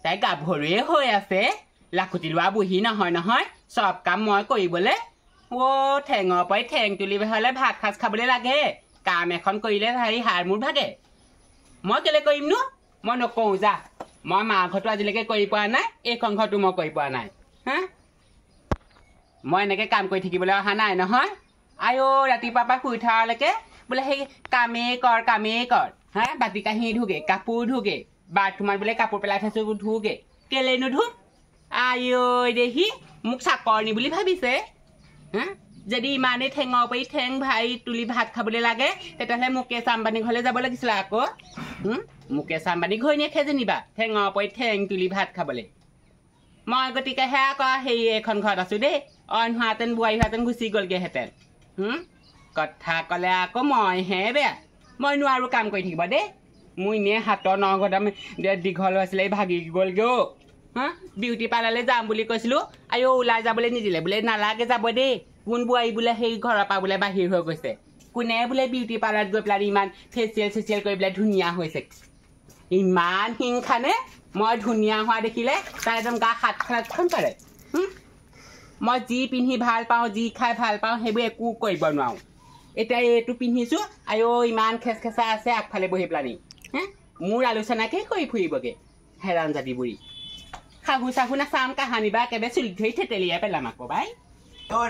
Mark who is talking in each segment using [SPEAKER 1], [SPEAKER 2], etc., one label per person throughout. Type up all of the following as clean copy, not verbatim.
[SPEAKER 1] তাই গাভৰুৱে হৈ আছে লাখুটি লোৱা বুঢ়ী নহয় চব কাম মই কৰিবলৈ ঠেঙৰ পৰাই ঠেং তুলিব হ'লে ভাত সাজ খাবলৈ লাগে কাম এখন কৰিলে হেৰি হাৰ মোৰ ভাগে মই কেলে কৰিম নো মই নকওঁ যা মই মা ঘৰটো আজিলৈকে কৰি পোৱা নাই এইখন ঘৰটো মই কৰি পোৱা নাই হা মই এনেকৈ কাম কৰি থাকিবলৈ অহা নাই নহয় আইঅ ৰাতিপুৱাৰ পৰা শুই উঠালৈকে বোলে সেই কামেই কৰ হা বাতি কাঁহী ধুগে কাপোৰ ধুগে বাথৰুমত বোলে কাপোৰ পেলাই থৈছো ধুগে কেলে নুধুম আইঅ দেহি মোক চাকৰণী বুলি ভাবিছে হা যদি ইমানেই ঠেঙৰ পৰি ঠেং ভাই তুলি ভাত খাবলৈ লাগে তেতিয়াহ'লে মুকেশ আম্বানী ঘৰলৈ যাব লাগিছিলে আকৌ মুকেশ আম্বানী ঘৈণীয়েকহে যেনিবা ঠেঙৰ পৰি ঠেং তুলি ভাত খাবলৈ মই গতিকে সেয়া আকৌ হেৰি এখন ঘৰত আছো দেই অইন হোৱাহেঁতেন বোৱাৰী হোৱাহেঁতেন গুচি গ'লগৈহেঁতেন কথা ক'লে আকৌ মইহে বেয়া মই নোৱাৰো কাম কৰি থাকিব দেই মোৰ এনেই হাতৰ নঘটাম দীঘল হৈছিলে ভাগি গ'লগৈ হা বিউটি পাৰ্লাৰলৈ যাম বুলি কৈছিলোঁ আইঅ ওলাই যাবলৈ নিদিলে বোলে নালাগে যাব দেই কোন বোৱাৰী বোলে সেই ঘৰৰ পৰা বোলে বাহিৰ হৈ গৈছে কোনে বোলে বিউটি পাৰ্লাৰত গৈ পেলাই ইমান ফেচিয়েল কৰি পেলাই ধুনীয়া হৈছে ইমান হিংসানে মই ধুনীয়া হোৱা দেখিলে তাই একদম গা হাতখন কৰে মই যি পিন্ধি ভাল পাওঁ যি খাই ভাল পাওঁ সেইবোৰ একো কৰিব নোৱাৰোঁ এতিয়া এইটো পিন্ধিছোঁ আইঅ ইমান খেচখেচা আছে আগফালে বহি পেলানি হে মোৰ আলোচনাকে কৰি ফুৰিবগৈ হেৰান জাতি বুঢ়ী শাহু নাচাম কাহানি বা একেবাৰে চুলি ধৰি থেতেলিয়াই পেলাম আকৌ বাই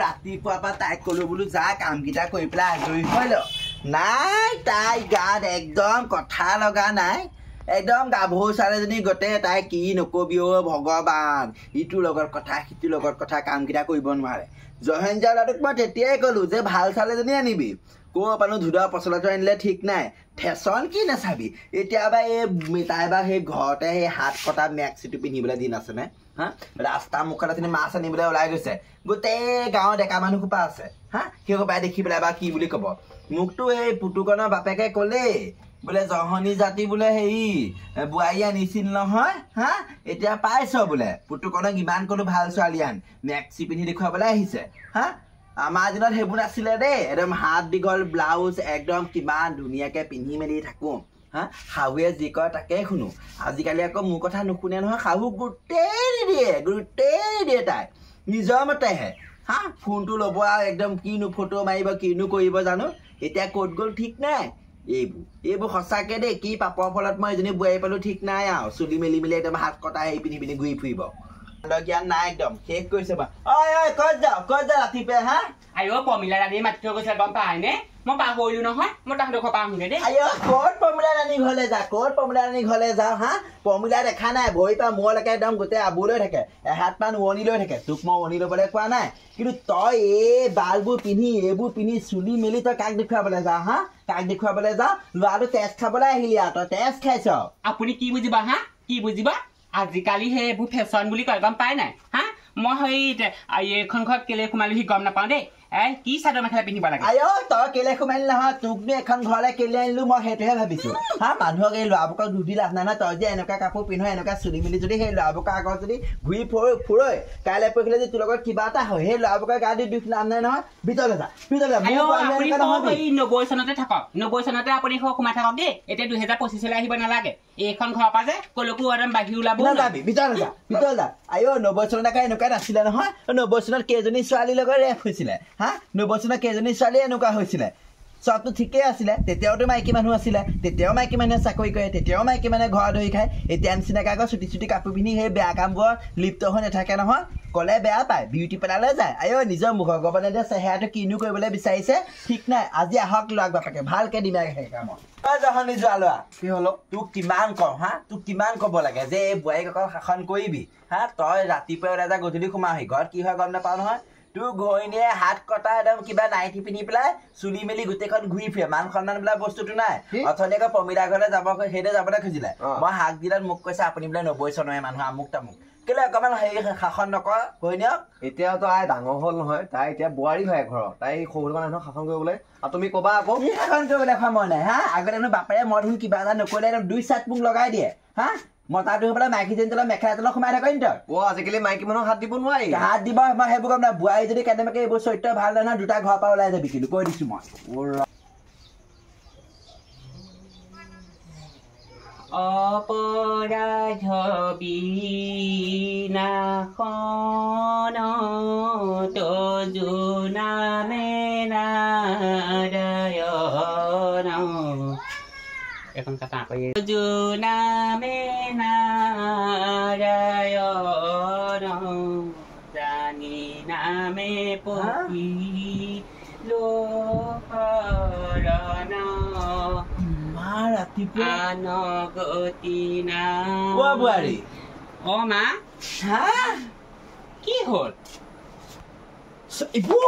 [SPEAKER 2] ৰাতিপুৱাৰ পৰা তাইক ক'লো বোলো যা কামকেইটা কৰি পেলাই আজৰি হৈ ল নাই তাই গাত একদম কথা লগা নাই একদম গাভৰু ছোৱালীজনী গোটেই তাই কি নকবি ভগৱান ইটোৰ লগত কথা সিটোৰ লগত কথা কামকেইটা কৰিব নোৱাৰে জহেঞ্জা ল'ৰাটোক মই তেতিয়াই ক'লো যে ভাল ছোৱালীজনী আনিবি ক'ৰ পানো ধুদা পচলাটো আনিলে ঠিক নাই ফেশ্বন কি নাচাবি এতিয়া বা তাই বা সেই ঘৰতে সেই হাত কটা মেক্সিটো পিন্ধিবলৈ দিন আছেনে হা ৰাস্তা মুখত আছে মাছ আনিবলৈ ওলাই গৈছে গোটেই গাঁৱৰ ডেকা মানুহ সোপা আছে হা সেই সোপাই দেখি পেলাই বা কি বুলি ক'ব মোকতো এই পুতুকণৰ বাপেকে ক'লেই বোলে জহনী জাতি বোলে হেৰি বোৱাৰী আনিছিল নহয় হা এতিয়া পাইছ বোলে পুতুকণক ইমান ক'লো ভাল ছোৱালী আন মেক্সি পিন্ধি দেখুৱাবলৈ আহিছে হা আমাৰ দিনত সেইবোৰ নাছিলে দেই একদম হাত দীঘল ব্লাউজ একদম কিমান ধুনীয়াকৈ পিন্ধি মেলি থাকোঁ হা শাহুৱে যি কয় তাকে শুনো আজিকালি আকৌ মোৰ কথা নুশুনে নহয় শাহু গোটেই নিদিয়ে তাই নিজৰ মতেহে হা ফোনটো ল'ব আৰু একদম কিনো ফটো মাৰিব কিনো কৰিব জানো এতিয়া ক'ত গ'ল ঠিক নাই এইবোৰ সঁচাকৈ দেই কি পাপৰ ফলত মই এজনী বোৱাৰী পালোঁ ঠিক নাই আৰু চুলি মেলি একদম হাত কটা হেৰি পিন্ধি ঘূৰি ফুৰিব জ্ঞান নাই একদম শেষ কৰিছে বা ক'ত যা ৰাতিপুৱাই হা
[SPEAKER 1] আইঅ পমিলা ৰাণী মাতি থৈ গৈছে গম পায়নে মই পাহৰিলো নহয় মই তাহাঁতৰ ঘৰ পৰা আহোঁগৈ দেই
[SPEAKER 2] আইঅ ক'ত পমিলা ৰাণী ঘৰলৈ যাওঁ হা পমিলা দেখা নাই ভৰি পৰা মূৰলৈকে একদম গোটেই আবুলৈ থাকে এহাত মান উৱনি লৈ থাকে তোক মই উৱনি ল'বলৈ কোৱা নাই কিন্তু তই এই বালবোৰ পিন্ধি এইবোৰ পিন্ধি চুলি মেলি তই কাক দেখুৱাবলৈ যাওঁ হা কাক দেখুৱাবলৈ যাওঁ ল'ৰাটো তেজ খাবলৈ আহিলি আৰু তই তেজ খাইছ
[SPEAKER 1] আপুনি কি বুজিবা হা কি বুজিবা আজিকালি সেইবোৰ ফেশ্বন বুলি কয় গম পাই নাই হা মই সেই এইখন ঘৰত কেলে সোমালো সি গম নাপাওঁ দেই কি চাদৰ মেখেলা পিন্ধিব লাগে
[SPEAKER 2] আইঅ তই কেলে সোমালি নহয় তোকনো এখন ঘৰলৈ কেলে আনিলো মই সেইটোহে ভাবিছোঁ হা মানুহক এই ল'ৰাবোৰক দুধি লাভ নাই নহয় তই যে এনেকুৱা কাপোৰ পিন্ধ এনেকুৱা চুলি মেলি যদি সেই ল'ৰাবোৰৰ আগত যদি ঘূৰি ফুৰৈ কাইলৈ পৰহিলে যদি তোৰ লগত কিবা এটা হয় সেই ল'ৰাবোৰৰ গা দি দুখ লাভ নাই নহয় ভিতৰলৈ যা
[SPEAKER 1] 90 চনতে থাকক 90 চনতে আপুনি সোমাই থাকক দেই এতিয়া 2025 আহিব নালাগে এইখন ঘৰৰ পৰা যে কলৈকো একদম বাঢ়ি ওলাব
[SPEAKER 2] নাযাবি ভিতৰলৈ যা আইঅ 90 চনত এনেকুৱা নাছিলে নহয় 90 চনত কেইজনী ছোৱালীৰ লগত ৰেপ হৈছিলে হা 90 চনত কেইজনী ছোৱালী এনেকুৱা হৈছিলে চবটো ঠিকেই আছিলে তেতিয়াওতো মাইকী মানুহ আছিলে তেতিয়াও মাইকী মানুহে চাকৰি কৰে তেতিয়াও মাইকী মানুহে ঘৰ ধৰি খায় এতিয়া নিচিনাকৈ আকৌ চুটি কাপোৰ পিন্ধি সেই বেয়া কামবোৰত লিপ্ত হৈ নাথাকে নহয় ক'লে বেয়া পায় বিউটি পাৰ্লাৰলৈ যায় আইঅ নিজৰ মুখৰ গবনে যে চেহেৰাটো কিনো কৰিবলৈ বিচাৰিছে ঠিক নাই আজি আহক ল'ৰাক বাপেকে ভালকৈ দিমে সেই কামত জহনী যোৱা ল'ৰা কি হ'লো তোক কিমান কওঁ হা তোক কিমান ক'ব লাগে যে এই বোৱাৰীক অকল শাসন কৰিবি হা তই ৰাতিপুৱাই ওলাই যা গধূলি সোমাওহি ঘৰত কি হয় গম নাপাওঁ নহয় তোৰ ঘৈণীয়ে হাত কটা একদম কিবা নাইটি পিন্ধি পেলাই চুলি মেলি গোটেইখন ঘূৰি ফুৰে মান সন্মান বোলা বস্তুটো নাই অথনি আকৌ পমিলা ঘৰলৈ সেইদৰে যাবলৈ খুজিলে মই হাক দিলত মোক কৈছে আপুনি বোলে 90 চনৰে মানুহ আমুক তামুক কেলে অকণমান হেৰি শাসন নকৰ ঘৈণীয়ক
[SPEAKER 3] এতিয়া তাই ডাঙৰ হ'ল নহয় তাই এতিয়া বোৱাৰী হয় ঘৰত তাই সৰু মানুহক শাসন কৰিবলৈ আৰু তুমি ক'বা আকৌ
[SPEAKER 2] শাসন কৰিবলৈ সময় নাই হা আগতে বাপেৰে মই দেখোন কিবা এটা নকৰিলে একদম 2 চাট মোক লগাই দিয়ে হা মতাটো হৈ পেলাই মাইকী যেন তলত মেখেলা তলত সোমাই থাক তই
[SPEAKER 3] আজিকালি মাইকী মানুহক হাত দিব নোৱাৰি
[SPEAKER 2] হাত দিব মই সেইবোৰ গম নাই বোৱাৰী যদি কেনেবাকৈ এইবোৰ চৰিত্ৰ ভাল নহয় দুটা ঘৰৰ পৰা ওলাই যাবি কিন্তু কৈ দিছোঁ মই
[SPEAKER 1] অপৰাধ বিনাশন তজু নামে নাৰায়ণ এখন কথা কয় তজু নামে নাৰায়ণ জানি নামে পহি লোকৰণ আনগতি না
[SPEAKER 2] বোৱাৰী
[SPEAKER 1] অ মা
[SPEAKER 2] হা
[SPEAKER 1] কি হ'ল
[SPEAKER 2] ইবো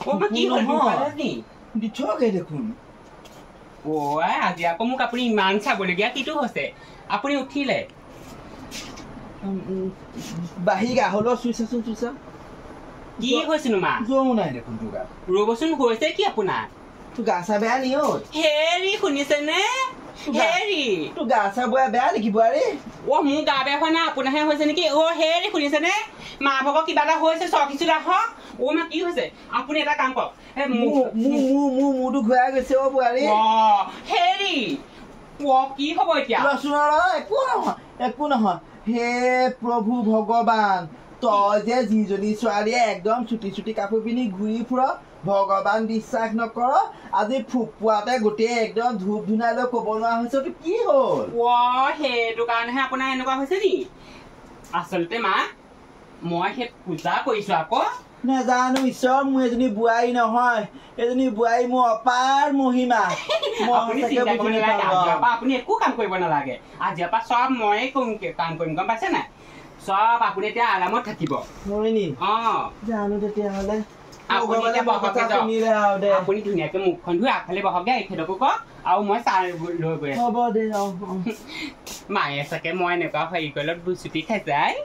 [SPEAKER 1] অ মা কি হ'ল নি
[SPEAKER 2] দিছকে দেখোন
[SPEAKER 1] ও আজি আকৌ মোক আপুনি ইমান চাবলগীয়া কিটো হৈছে আপুনি উঠিলে
[SPEAKER 2] বাহি গা হলো চুইছাচোন চুইছা
[SPEAKER 1] কি হৈছিনো মা
[SPEAKER 2] জমু নাই দেখোন তোৰ গাত
[SPEAKER 1] ৰ'বচোন হৈছে কি আপোনাৰ
[SPEAKER 2] তোৰ গা চা বেয়া নি অ
[SPEAKER 1] হেৰি শুনিছেনে হেৰি
[SPEAKER 2] তোৰ গা চা বেয়া নেকি বোৱাৰী
[SPEAKER 1] অ মোৰ গা বেয়া হোৱা নাই আপোনাৰহে হৈছে নেকি অ হেৰি শুনিছেনে মা ভাগৰ কিবা এটা হৈছে চকিছো ৰাখক অ মা কি হৈছে আপুনি এটা কাম কৰক
[SPEAKER 2] মুৰটো ঘূৰাই গৈছে অ বোৱাৰী
[SPEAKER 1] হেৰি কি হ'ব এতিয়া
[SPEAKER 2] একো নহয় হে প্ৰভু ভগৱান তই যে যিজনী ছোৱালীয়ে একদম চুটি চুটি কাপোৰ পিন্ধি ঘূৰি ফুৰ ভগৱান বিশ্বাস নকৰ আজি ফুপুৱাতে গোটেই একদম ধূপ ধুনাই লৈ ক'ব নোৱাৰা হৈছে তোৰ কি হ'ল
[SPEAKER 1] সেইটো কাৰণেহে আপোনাৰ এনেকুৱা হৈছে নি আচলতে মা মই সেই পূজা কৰিছো আকৌ
[SPEAKER 2] নেজানো ঈশ্বৰ মোৰ এজনী বোৱাৰী নহয় এজনী বোৱাৰী মোৰ অপাৰ মহিমা
[SPEAKER 1] আপুনি একো কাম কৰিব নালাগে আজিৰ পৰা চব ময়ে কাম কৰিম গম পাইছে নাই চব আপুনি এতিয়া আৰামত থাকিব
[SPEAKER 2] জানো তেতিয়াহ'লে
[SPEAKER 1] আপুনি ধুনীয়াকে মুখখন ধুই আগফালে বহকগে এইখেদকো কওক আৰু মই চাহ লৈ গৈ
[SPEAKER 2] হ'ব দে
[SPEAKER 1] মায়ে চাগে মই এনেকুৱা হেৰি কৰিলে চুটি খাই যায়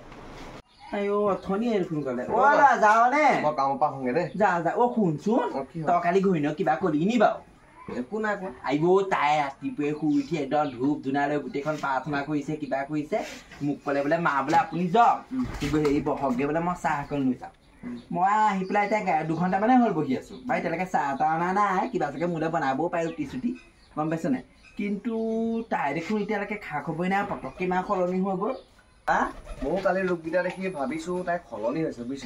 [SPEAKER 2] কালি ঘূৰি কিবা কৰি নি বাৰু একো নাই কোৱা আহিব তাই ৰাতিপুৱাই শুই উঠি একদম ধূপ ধুনালৈ গোটেইখন প্ৰাৰ্থনা কৰিছে কিবা কৰিছে মোক ক'লে বোলে মা বোলে আপুনি যাওক হেৰি বহকগে বোলে মই চাহ অকণ লৈ যাওঁ মই আহি পেলাই এতিয়া 2 ঘণ্টা মানে হ'ল বহি আছো ভাই তেনেকে চাহ তাহ অনা নাই কিবা চাগে মোলৈ বনাবও পাৰে ৰুটি চুটি গম পাইছ নাই কিন্তু তাই দেখোন এতিয়ালৈকে খা খবৰে নাই পটককে ইমান সলনি হৈ গ'ল
[SPEAKER 3] ময়ো কালি লোককেইটা দেখি ভাবিছো তাই সলনি হৈছে বুজিছ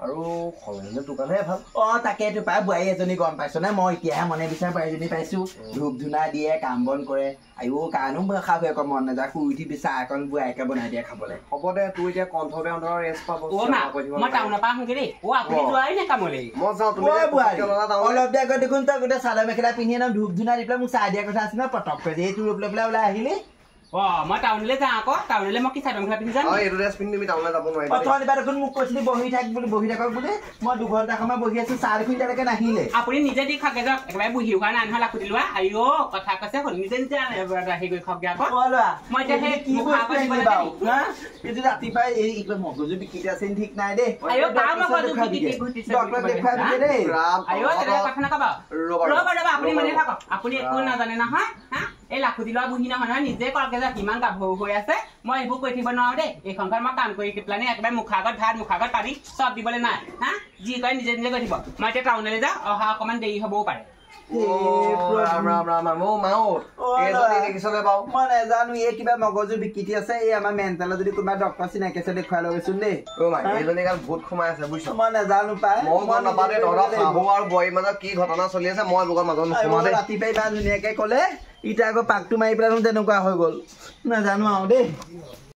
[SPEAKER 3] আৰু সলনি দোকানহে ভাল
[SPEAKER 2] তাকেতো পাই বোৱাৰী এজনী গম পাইছ নে মই এতিয়াহে মনে বিচাৰ বোৱাৰীজনী পাইছো ধূপ ধুনা দিয়ে কাম বন কৰে আইও কাৰণো খাব একো মন নাযায় শুই উঠি চাহ অকণ বোৱাৰীকে বনাই দিয়ে খাবলৈ
[SPEAKER 3] হ'ব দে তোৰ এতিয়া কণ্ঠতে অন্তৰৰ ৰেষ্ট পাব
[SPEAKER 1] মই টাউনৰ পৰা আহোঁগে দেই আপুনি যোৱাই নে কামলৈ
[SPEAKER 3] মই যাওঁ তুমি
[SPEAKER 2] অলপ দেৰি আগত দেখোন তই গোটেই চাদৰ মেখেলা পিন্ধি একদম ধূপ ধুনা দি পেলাই মোক চাহ দিয়া কথা আছিল ন পটককে যে এইটো লৈ পেলাই ওলাই আহিলি
[SPEAKER 1] মই টাউনলৈ যাওঁ আকৌ টাউনলৈ মই কি চাদৰ মেখেলা পিন্ধি যাম
[SPEAKER 3] এইটো ড্ৰেছ পিন্ধি তুমি টাউনলৈ যাব নোৱাৰিবা
[SPEAKER 2] অথনিবা দেখোন মোক কৈছিলি বহি থাকক বুলি মই 2 ঘণ্টা সময় বহি আছো চাহ দেখোন এতিয়ালৈকে নাহিলে
[SPEAKER 1] আপুনি নিজে দি খাকে যাওক একেবাৰে বহি হোৱা নাই নহয় লাখুটি লোৱা আইও কথা কৈছে নিজে নিজে আহি গৈ খাওকগে আকৌ মই এতিয়া সেই কি
[SPEAKER 2] এইটো ৰাতিপুৱাই এই মগজু বিকৃতি আছে ঠিক নাই দেই
[SPEAKER 1] আপুনি মানে থাকক আপুনি একো নাজানে নহয় এই লাখুটি লোৱা বুহি নহয় নহয় নিজে কলকে যে কিমান গাভৰু হৈ আছে মই এইবোৰ কৈ থাকিব নোৱাৰো দেই এইখন মই কাম কৰি পেলাই একেবাৰে মুখৰ আগত ভাত মুখৰ আগত পানী চব দিবলৈ নাই যি কয় নিজে নিজে কৈ দিব মই এতিয়া টাউনলৈ যাওঁ অহা অকণমান দেৰি হ'বও পাৰে
[SPEAKER 2] মই নেজানো এই কিবা মগজু বিকৃতি আছে এই আমাৰ মেণ্টেলত যদি কোনোবা ডক্তৰ চিনাকি আছে দেখুৱাই লৈ গৈছো দেই
[SPEAKER 3] ভূত সোমাই আছে বুজিছ
[SPEAKER 2] মই নেজানো পাই
[SPEAKER 3] কি ঘটনা চলি আছে মই লোকৰ মাজত
[SPEAKER 2] ৰাতিপুৱাই ইমান ধুনীয়াকে ক'লে এতিয়া আকৌ পাকটো মাৰি পেলাই তেনেকুৱা হৈ গ'ল নাজানো আৰু দেই